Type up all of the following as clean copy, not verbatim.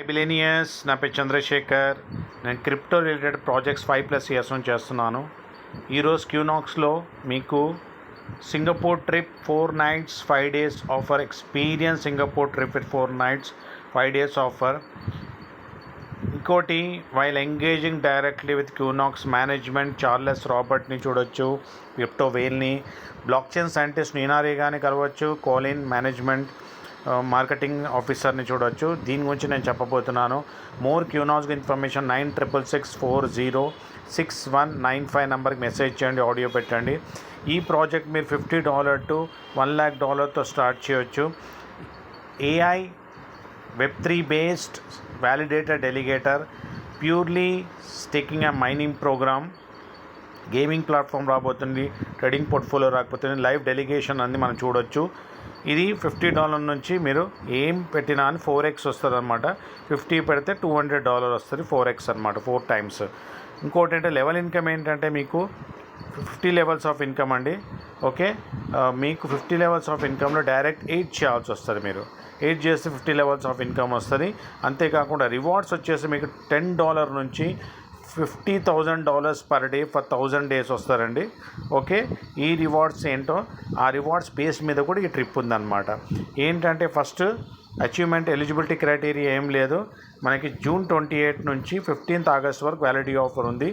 Billionaires, నా పేరు చంద్రశేఖర్. నేను క్రిప్టో రిలేటెడ్ ప్రాజెక్ట్స్ 5+ ఇయర్స్ నుంచి చేస్తున్నాను. ఈరోజు క్యూనాక్స్లో మీకు Singapore trip 4 nights 5 days offer, experience Singapore trip with 4 nights 5 days offer. ఇంకోటి, వైల్ ఎంగేజింగ్ డైరెక్ట్లీ విత్ క్యూనాక్స్ మేనేజ్మెంట్ చార్లెస్ రాబర్ట్ని చూడొచ్చు, క్రిప్టో వేల్ని, బ్లాక్ చైన్ సైంటిస్ట్ నీనారే గాని కలవచ్చు, కోలిన్ మేనేజ్మెంట్ మార్కెటింగ్ ఆఫీసర్ని చూడవచ్చు. దీని గురించి నేను చెప్పబోతున్నాను. మోర్ క్యూనాక్స్ ఇన్ఫర్మేషన్ 9666406195 నెంబర్కి మెసేజ్ చేయండి, ఆడియో పెట్టండి. ఈ ప్రాజెక్ట్ మీరు $50 to $1 lakh స్టార్ట్ చేయొచ్చు. AI Web3 based validated delegator, purely staking and mining programme, gaming platform రాబోతుంది, ట్రేడింగ్ పోర్ట్ఫోలియో రాకపోతుంది, లైవ్ డెలిగేషన్ అన్ని మనం చూడొచ్చు. ఇది $50 నుంచి మీరు ఏం పెట్టినా అని 4x వస్తుంది అనమాట. 50 పెడితే $200 వస్తుంది, 4x అనమాట, 4 times. ఇంకోటి అంటే లెవెల్ ఇన్కమ్ ఏంటంటే మీకు 50 levels ఆఫ్ ఇన్కమ్ అండి. ఓకే, మీకు 50 levels ఆఫ్ ఇన్కమ్లో డైరెక్ట్ 8 చేయాల్సి వస్తుంది. మీరు 8 చేస్తే 50 levels ఆఫ్ ఇన్కమ్ వస్తుంది. అంతేకాకుండా రివార్డ్స్ వచ్చేసి మీకు $10 నుంచి $50,000 పర్ డే ఫర్ 1000 days వస్తారండి. ఓకే, ఈ రివార్డ్స్ ఏంటో ఆ రివార్డ్స్ బేస్ మీద కూడా ఈ ట్రిప్ ఉందన్నమాట. ఏంటంటే ఫస్ట్ అచీవ్మెంట్ ఎలిజిబిలిటీ క్రైటీరియా ఏం లేదు. మనకి June 28 నుంచి 15th August వరకు వ్యాలిడిటీ ఆఫర్ ఉంది.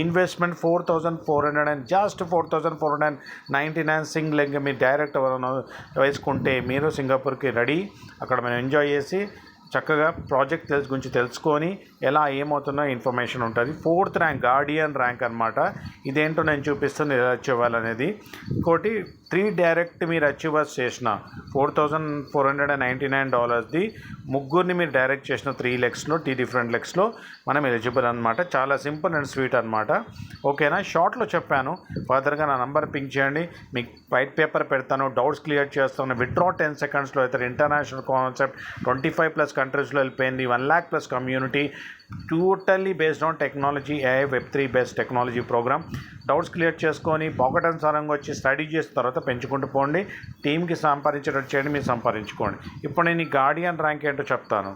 ఇన్వెస్ట్మెంట్ 4,499 సింగిల్ లెగ్ మీరు డైరెక్ట్ ఎవరైనా వేసుకుంటే మీరు సింగపూర్కి రెడీ. అక్కడ మనం ఎంజాయ్ చేసి చక్కగా ప్రాజెక్ట్ గురించి తెలుసుకొని ఎలా ఏమవుతుందో ఇన్ఫర్మేషన్ ఉంటుంది. 4th ర్యాంక్ గార్డియన్ ర్యాంక్ అనమాట. ఇదేంటో నేను చూపిస్తుంది ఎలా అచీవ్ అవ్వాలనేది. ఇంకోటి 3 డైరెక్ట్ మీరు అచీవర్స్ చేసిన $4,499ది ముగ్గురిని మీరు డైరెక్ట్ చేసిన 3 legsలో 3 different legsలో మనం ఎలిజిబుల్ అనమాట. చాలా సింపుల్ అండ్ స్వీట్ అనమాట. ఓకేనా, షార్ట్లో చెప్పాను. ఫర్దర్గా నా నంబర్ పింక్ చేయండి, మీకు వైట్ పేపర్ పెడతాను, డౌట్స్ క్లియర్ చేస్తాను. విత్డ్రా 10 secondsలో అవుతారు. ఇంటర్నేషనల్ కాన్సెప్ట్ 25+ కంట్రీస్లో వెళ్ళిపోయింది. 1 lakh+ community, totally based on technology, AI Web3 based technology program. Doubts clear చేసుకొని పాకెట్ అనుసారంగా వచ్చి స్టడీ చేసిన తర్వాత పెంచుకుంటూ పోండి. టీంకి సంపాదించేటట్టు చేయండి, మీరు సంపాదించుకోండి. ఇప్పుడు నేను ఈ గార్డియన్ ర్యాంక్ ఏంటో చెప్తాను.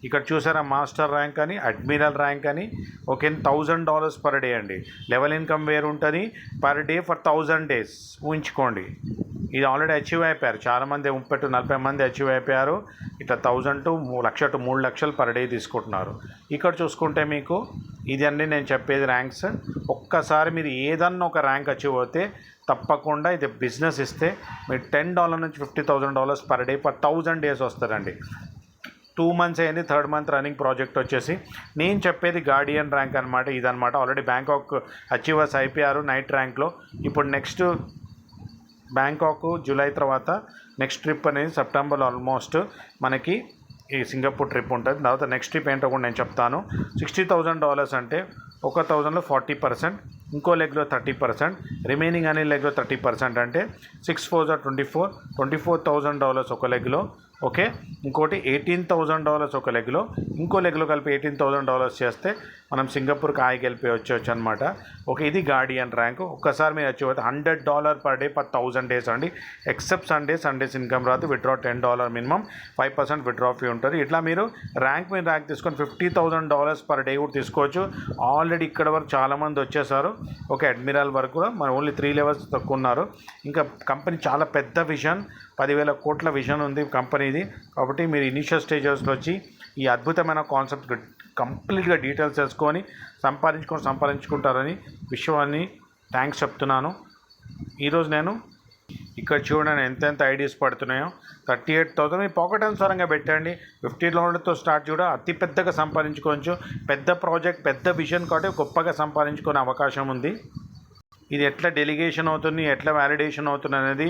ఇక్కడ చూసారా, మాస్టర్ ర్యాంక్ అని, అడ్మిరల్ ర్యాంక్ అని. ఓకే, $1,000 పర్ డే అండి. లెవెల్ ఇన్కమ్ వేరు ఉంటుంది. పర్ డే ఫర్ 1000 days ఊహించుకోండి. ఇది ఆల్రెడీ అచీవ్ అయిపోయారు చాలామంది, 30-40 మంది అచీవ్ అయిపోయారు. ఇట్లా 1000 to 1,00,000 to 3 లక్షలు పర్ డే తీసుకుంటున్నారు. ఇక్కడ చూసుకుంటే మీకు ఇది అన్నీ నేను చెప్పేది ర్యాంక్స్. ఒక్కసారి మీరు ఏదన్నా ఒక ర్యాంక్ అచీవ్ అవుతే తప్పకుండా ఇది బిజినెస్ ఇస్తే మీరు $10 నుంచి $50,000 పర్ డే ఫర్ 1000 days వస్తారండి. 2 months అయింది, 3rd month రన్నింగ్ ప్రాజెక్ట్ వచ్చేసి. నేను చెప్పేది గార్డియన్ ర్యాంక్ అనమాట. ఇదనమాట. ఆల్రెడీ బ్యాంకాక్ అచీవర్స్ అయిపోయారు నైట్ ర్యాంక్లో. ఇప్పుడు నెక్స్ట్ బ్యాంకాక్ జూలై తర్వాత నెక్స్ట్ ట్రిప్ అనేది సెప్టెంబర్లో ఆల్మోస్ట్ మనకి ఈ సింగపూర్ ట్రిప్ ఉంటుంది. తర్వాత నెక్స్ట్ ట్రిప్ ఏంటో కూడా నేను చెప్తాను. $60,000 అంటే 1,000లో 40%, ఇంకో లెగ్లో 30%, రిమైనింగ్ అనే లెగ్లో 30% అంటే 6 4 $24,000 ఒక లెగ్లో. ఓకే, ఇంకోటి $18,000 ఒక లెగ్లో, ఇంకో లెగ్లో కలిపి $18,000 చేస్తే మనం సింగపూర్కి హాయికి వెళ్ళిపోయి అనమాట. ఓకే, ఇది గార్డియన్ ర్యాంక్. ఒక్కసారి మీరు వచ్చి $100 పర్ డే ఫర్ 1000 days అండి. ఎక్సెప్ట్ సండేస్ ఇన్కమ్ రాదు. విత్డ్రా $10 మినిమం, 5% విత్డ్రా ఫీ ఉంటుంది. ఇట్లా మీరు ర్యాంక్ మీద ర్యాంక్ తీసుకొని $50,000 పర్ డే కూడా తీసుకోవచ్చు. ఆల్రెడీ ఇక్కడ వరకు చాలామంది వచ్చేసారు. ఓకే, అడ్మిరల్ వరకు కూడా మన ఓన్లీ 3 levels తక్కువ ఉన్నారు. ఇంకా కంపెనీ చాలా పెద్ద విజన్, 10,000 కోట్ల విజన్ ఉంది కంపెనీది. కాబట్టి మీరు ఇనిషియల్ స్టేజెస్లో వచ్చి ఈ అద్భుతమైన కాన్సెప్ట్ కంప్లీట్గా డీటెయిల్స్ తెలుసుకొని సంపాదించుకుంటారని విషయాన్ని థ్యాంక్స్ చెప్తున్నాను. ఈరోజు నేను ఇక్కడ చూడండి ఎంతెంత ఐడియాస్ పడుతున్నాయో. 38,000 మీ పాకెట్ అనుసారంగా పెట్టండి. $50 స్టార్ట్ కూడా అతి పెద్దగా సంపాదించుకోవచ్చు. పెద్ద ప్రాజెక్ట్, పెద్ద విజన్ కాబట్టి గొప్పగా సంపాదించుకునే అవకాశం ఉంది. ఇది ఎట్లా డెలిగేషన్ అవుతుంది, ఎట్లా వ్యాలిడేషన్ అవుతుంది అనేది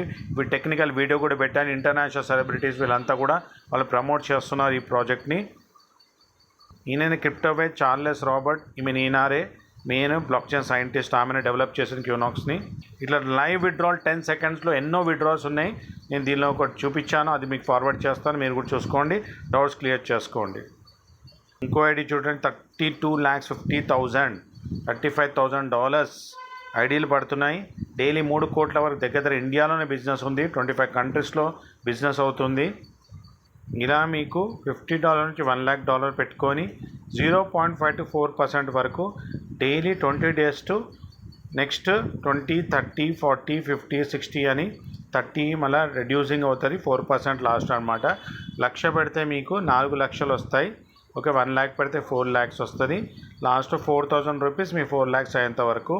టెక్నికల్ వీడియో కూడా పెట్టాను. ఇంటర్నేషనల్ సెలబ్రిటీస్ వీళ్ళంతా కూడా వాళ్ళు ప్రమోట్ చేస్తున్నారు ఈ ప్రాజెక్ట్ని. ఈయన క్రిప్టోవే చార్లెస్ రాబర్ట్, ఈమె నీనారే మెయిన్ బ్లాక్ చైన్ సైంటిస్ట్. ఆమెను డెవలప్ చేసిన క్యూనాక్స్ని. ఇట్లా లైవ్ విత్డ్రాల్ 10 secondsలో ఎన్నో విత్డ్రాల్స్ ఉన్నాయి. నేను దీనిలో ఒకటి చూపించాను, అది మీకు ఫార్వర్డ్ చేస్తాను, మీరు కూడా చూసుకోండి, డౌట్స్ క్లియర్ చేసుకోండి. ఇంకో ఐడి చూడండి, $32,50,000 $35,000 ఐడీలు పడుతున్నాయి. డైలీ 3 కోట్ల వరకు దగ్గర ఇండియాలోనే బిజినెస్ ఉంది. 25 కంట్రీస్లో బిజినెస్ అవుతుంది. ఇలా మీకు $50 నుంచి $1,00,000 పెట్టుకొని 0.5 to 4% వరకు డైలీ 20 days టు నెక్స్ట్ 20, 30, 40, 50, 60 అని 30 మళ్ళీ రెడ్యూసింగ్ అవుతుంది 4% లాస్ట్ అనమాట. 1,00,000 పెడితే మీకు 4,00,000 వస్తాయి. ఓకే, 1,00,000 పెడితే 4 lakhs వస్తుంది. లాస్ట్ 4,000 రూపీస్ మీ 4 lakhs అయ్యేంత వరకు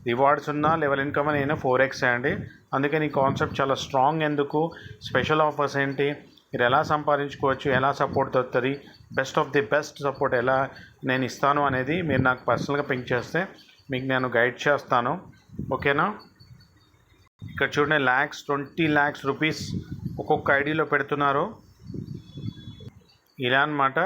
రివార్డ్స్ ఉన్న లెవెల్ ఇన్కమ్ అని 4x అండి. అందుకని ఈ కాన్సెప్ట్ చాలా స్ట్రాంగ్. ఎందుకు స్పెషల్ ఆఫర్స్ ఏంటి, మీరు ఎలా సంపాదించుకోవచ్చు, ఎలా సపోర్ట్ దొరుకుతుంది, best of the best support ఎలా నేను ఇస్తాను అనేది మీరు నాకు పర్సనల్గా పింక్ చేస్తే మీకు నేను గైడ్ చేస్తాను. ఓకేనా. ఇక్కడ చూడండి 20 lakhs రూపీస్ ఒక్కొక్క ఐడిలో పెడుతున్నారు. ఇలా అనమాట.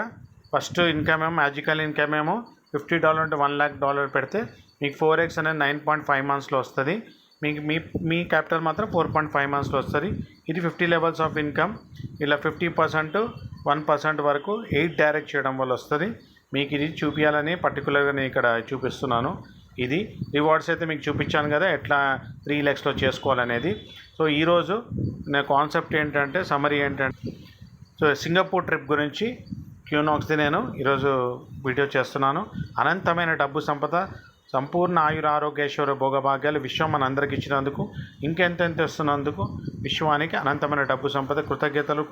ఫస్ట్ ఇన్కమ్ ఏమో మ్యాజికల్ ఇన్కమ్ ఏమో $50 అంటే $1,00,000 పెడితే మీకు 4x అనేది 9.5 monthsలో వస్తుంది. మీకు మీ క్యాపిటల్ మాత్రం 4.5 monthsలో వస్తుంది. ఇది 50 levels ఆఫ్ ఇన్కమ్. ఇలా 50%, 1% వరకు 8 డైరెక్ట్ చేయడం వల్ల వస్తుంది. మీకు ఇది చూపించాలని పర్టికులర్గా నేను ఇక్కడ చూపిస్తున్నాను. ఇది రివార్డ్స్ అయితే మీకు చూపించాను కదా ఎట్లా 3 lakhsలో చేసుకోవాలనేది. సో ఈరోజు నా కాన్సెప్ట్ ఏంటంటే, సమరీ ఏంటంటే, సో సింగపూర్ ట్రిప్ గురించి క్యూనాక్స్ది నేను ఈరోజు వీడియో చేస్తున్నాను. అనంతమైన డబ్బు సంపద, సంపూర్ణ ఆయుర ఆరోగ్యేశ్వర భోగభాగ్యాలు విశ్వం మన అందరికి ఇచ్చినందుకు, ఇంకెంతెంత ఇస్తున్నందుకు విశ్వానికి అనంతమైన డబ్బు సంపద. కృతజ్ఞతలు.